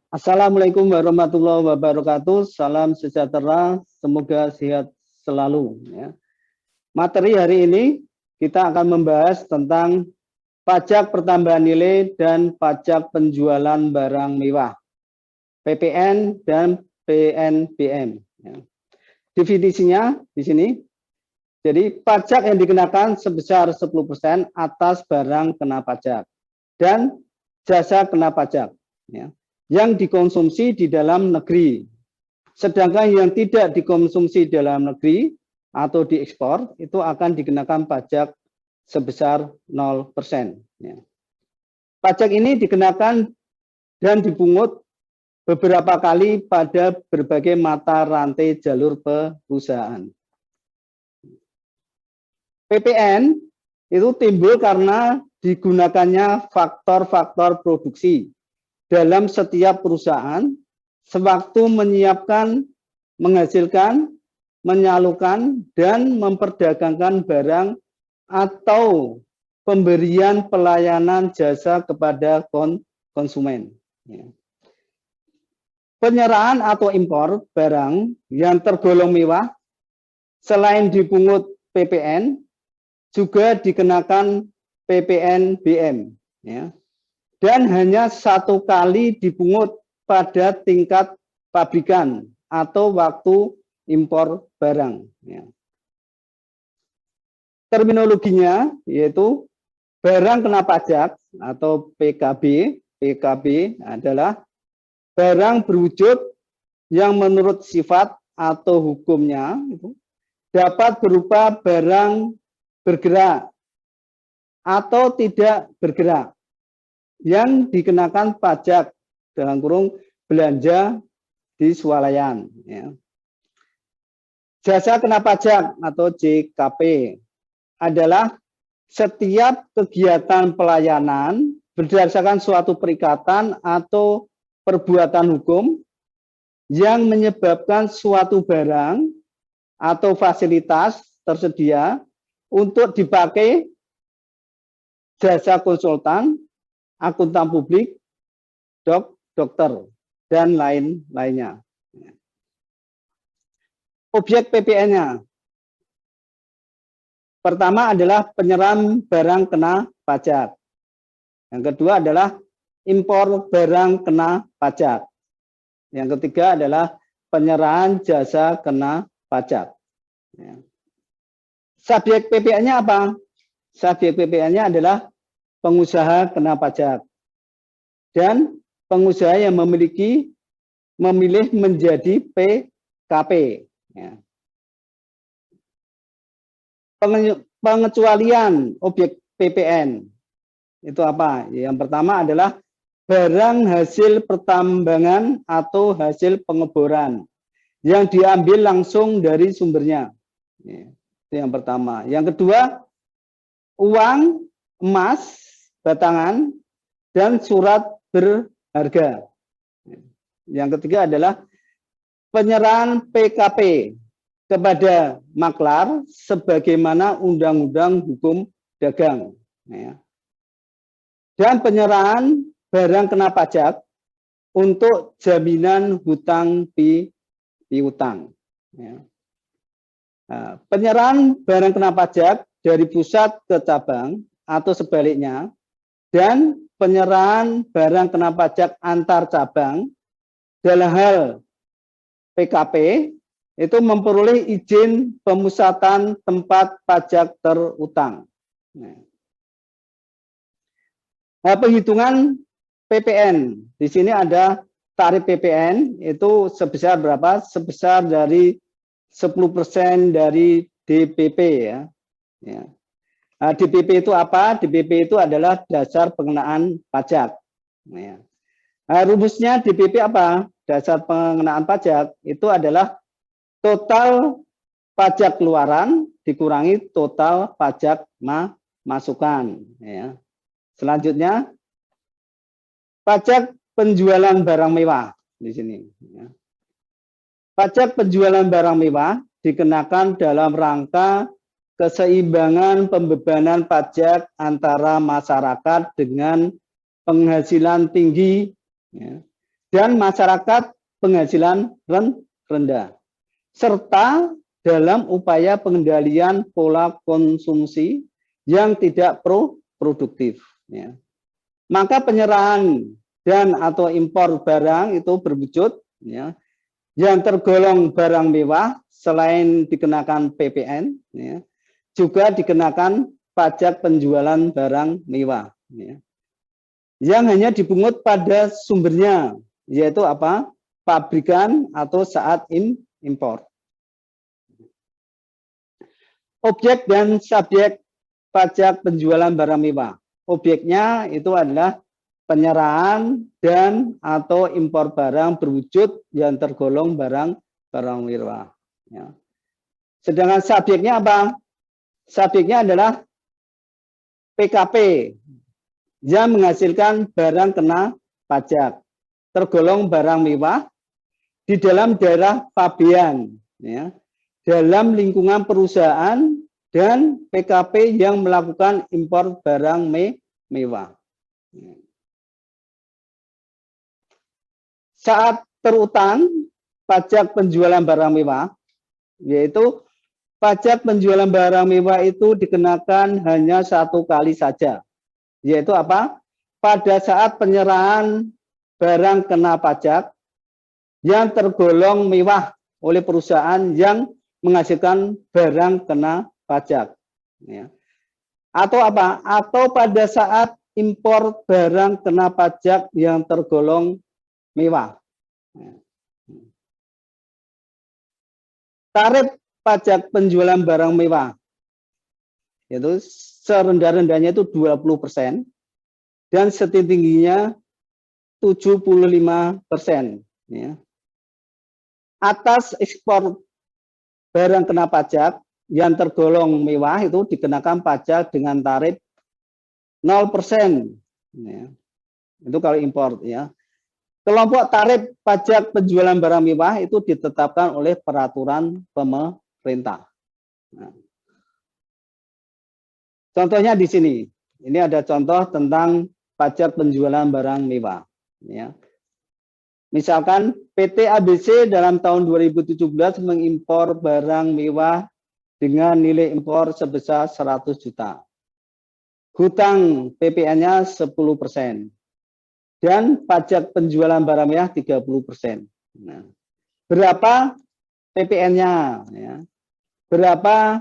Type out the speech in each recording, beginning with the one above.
Assalamualaikum warahmatullahi wabarakatuh. Salam sejahtera, semoga sehat selalu. Ya. Materi hari ini kita akan membahas tentang pajak pertambahan nilai dan pajak penjualan barang mewah, PPN dan PNBM. Ya. Definisinya di sini. Jadi pajak yang dikenakan sebesar 10% atas barang kena pajak dan jasa kena pajak. Ya, yang dikonsumsi di dalam negeri. Sedangkan yang tidak dikonsumsi di dalam negeri atau diekspor itu akan dikenakan pajak sebesar 0%. Ya. Pajak ini dikenakan dan dipungut beberapa kali pada berbagai mata rantai jalur perusahaan. PPN itu timbul karena digunakannya faktor-faktor produksi dalam setiap perusahaan sewaktu menyiapkan, menghasilkan, menyalurkan, dan memperdagangkan barang atau pemberian pelayanan jasa kepada konsumen. Penyerahan atau impor barang yang tergolong mewah selain dipungut PPN juga dikenakan PPNBM. Ya. Dan hanya satu kali dipungut pada tingkat pabrikan atau waktu impor barang. Ya. Terminologinya yaitu barang kena pajak atau PKB. PKB adalah barang berwujud yang menurut sifat atau hukumnya itu dapat berupa barang bergerak atau tidak bergerak yang dikenakan pajak dalam kurung belanja di swalayan. Ya. Jasa kena pajak atau JKP adalah setiap kegiatan pelayanan berdasarkan suatu perikatan atau perbuatan hukum yang menyebabkan suatu barang atau fasilitas tersedia untuk dipakai jasa konsultan, akuntan publik, dokter, dan lain-lainnya. Objek PPN-nya. Pertama adalah penyerahan barang kena pajak. Yang kedua adalah impor barang kena pajak. Yang ketiga adalah penyerahan jasa kena pajak. Subjek PPN-nya apa? Subjek PPN-nya adalah pengusaha kena pajak dan pengusaha yang memilih menjadi PKP. Ya. Pengecualian objek PPN itu apa? Yang pertama adalah barang hasil pertambangan atau hasil pengeboran yang diambil langsung dari sumbernya. Ya, itu yang pertama. Yang kedua, uang, emas, batangan, dan surat berharga. Yang ketiga adalah penyerahan PKP kepada maklar sebagaimana Undang-Undang Hukum Dagang. Dan penyerahan barang kena pajak untuk jaminan hutang piutang. Penyerahan barang kena pajak dari pusat ke cabang atau sebaliknya, dan penyerahan barang kena pajak antar cabang dalam hal PKP itu memperoleh izin pemusatan tempat pajak terutang. Nah, penghitungan PPN di sini ada tarif PPN itu sebesar berapa? Sebesar dari 10% dari DPP ya. Nah, DPP itu apa? DPP itu adalah dasar pengenaan pajak. Nah, rumusnya DPP apa? Dasar pengenaan pajak itu adalah total pajak keluaran dikurangi total pajak masukan. Ya. Selanjutnya pajak penjualan barang mewah di sini. Ya. Pajak penjualan barang mewah dikenakan dalam rangka keseimbangan pembebanan pajak antara masyarakat dengan penghasilan tinggi ya, dan masyarakat penghasilan rendah, serta dalam upaya pengendalian pola konsumsi yang tidak produktif. Ya. Maka penyerahan dan atau impor barang itu berwujud ya, yang tergolong barang mewah selain dikenakan PPN, ya, juga dikenakan pajak penjualan barang mewah. Ya. Yang hanya dipungut pada sumbernya, yaitu apa? Pabrikan atau saat impor. Objek dan subjek pajak penjualan barang mewah. Objeknya itu adalah penyerahan dan atau impor barang berwujud yang tergolong barang mewah. Ya. Sedangkan subjeknya apa? Subjeknya adalah PKP yang menghasilkan barang kena pajak, tergolong barang mewah di dalam daerah pabean, ya, dalam lingkungan perusahaan dan PKP yang melakukan impor barang mewah. Saat terutang pajak penjualan barang mewah, yaitu pajak penjualan barang mewah itu dikenakan hanya satu kali saja, yaitu apa? Pada saat penyerahan barang kena pajak yang tergolong mewah oleh perusahaan yang menghasilkan barang kena pajak. Ya. Atau apa? Atau pada saat impor barang kena pajak yang tergolong mewah. Tarif pajak penjualan barang mewah yaitu serendah-rendahnya itu 20% dan setinggi-tingginya 75%. Ya. Atas ekspor barang kena pajak yang tergolong mewah itu dikenakan pajak dengan tarif 0%. Ya. Itu kalau impor, ya. Kelompok tarif pajak penjualan barang mewah itu ditetapkan oleh peraturan pemerintah. Nah. Contohnya di sini, ini ada contoh tentang pajak penjualan barang mewah. Ya. Misalkan PT ABC dalam tahun 2017 mengimpor barang mewah dengan nilai impor sebesar 100 juta. Hutang PPN-nya 10%. Dan pajak penjualan barang mewah 30%. Nah, berapa PPN-nya? Ya. Berapa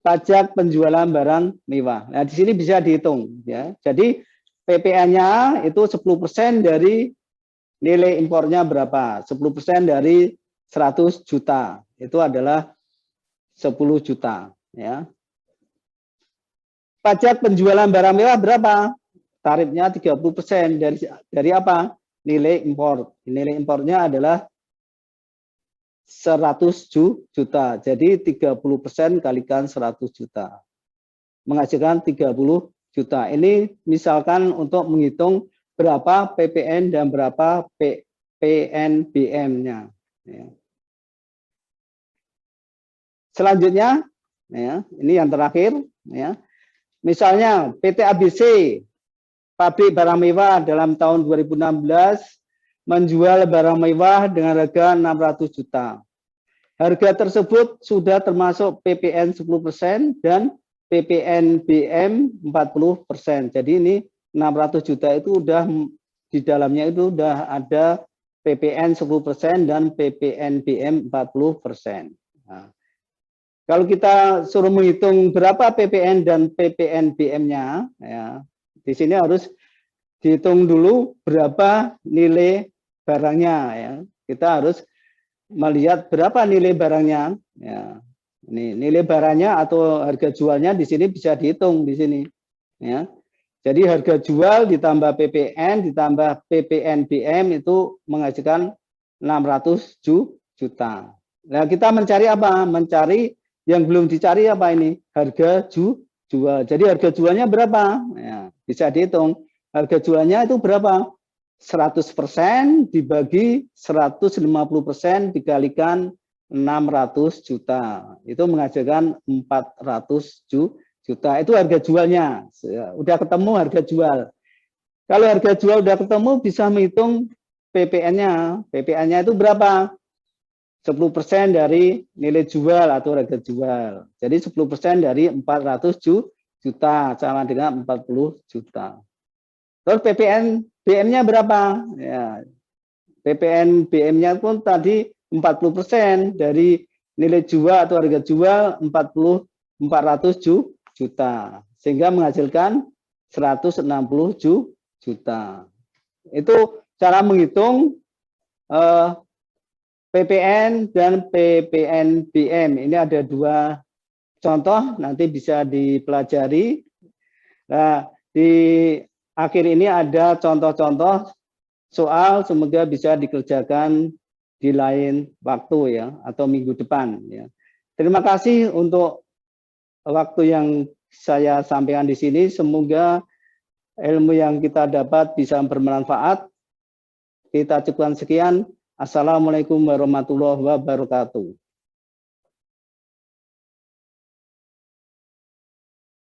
pajak penjualan barang mewah? Nah, di sini bisa dihitung. Ya. Jadi PPN-nya itu 10% dari nilai impornya berapa? 10% dari 100 juta. Itu adalah 10 juta. Ya. Pajak penjualan barang mewah berapa? Tarifnya 30% dari apa? Nilai impor. Nilai impornya adalah 100 juta. Jadi 30% kalikan 100 juta. Menghasilkan 30 juta. Ini misalkan untuk menghitung berapa PPN dan berapa PNBM-nya. Ya. Selanjutnya, ya, ini yang terakhir. Ya. Misalnya PT ABC pabrik barang mewah dalam tahun 2016 menjual barang mewah dengan harga 600 juta. Harga tersebut sudah termasuk PPN 10% dan PPNBM 40%. Jadi ini 600 juta itu udah di dalamnya itu udah ada PPN 10% dan PPNBM 40%. Nah, kalau kita suruh menghitung berapa PPN dan PPNBM-nya, ya, di sini harus dihitung dulu berapa nilai barangnya. Ya. Kita harus melihat berapa nilai barangnya. Ya. Ini nilai barangnya atau harga jualnya di sini bisa dihitung di sini. Ya. Jadi harga jual ditambah PPN ditambah PPNBM itu menghasilkan 600 juta. Nah, kita mencari apa? Mencari yang belum dicari apa ini? Harga jual. Jadi harga jualnya berapa? Ya, bisa dihitung. Harga jualnya itu berapa? 100% dibagi 150% dikalikan 600 juta. Itu menghasilkan 400 juta. Itu harga jualnya. Udah ketemu harga jual. Kalau harga jual udah ketemu bisa menghitung PPN-nya. PPN-nya itu berapa? 10% dari nilai jual atau harga jual. Jadi 10% dari 400 juta sama dengan 40 juta. Terus PPN BM-nya berapa? Ya, PPN BM-nya pun tadi 40% dari nilai jual atau harga jual 400 juta. Sehingga menghasilkan 160 juta. Itu cara menghitung PPN dan PPN BM. Ini ada dua contoh, nanti bisa dipelajari. Nah, di akhir ini ada contoh-contoh soal, semoga bisa dikerjakan di lain waktu ya, atau minggu depan ya. Terima kasih untuk waktu yang saya sampaikan di sini. Semoga ilmu yang kita dapat bisa bermanfaat. Kita cukupkan sekian. Assalamualaikum warahmatullahi wabarakatuh.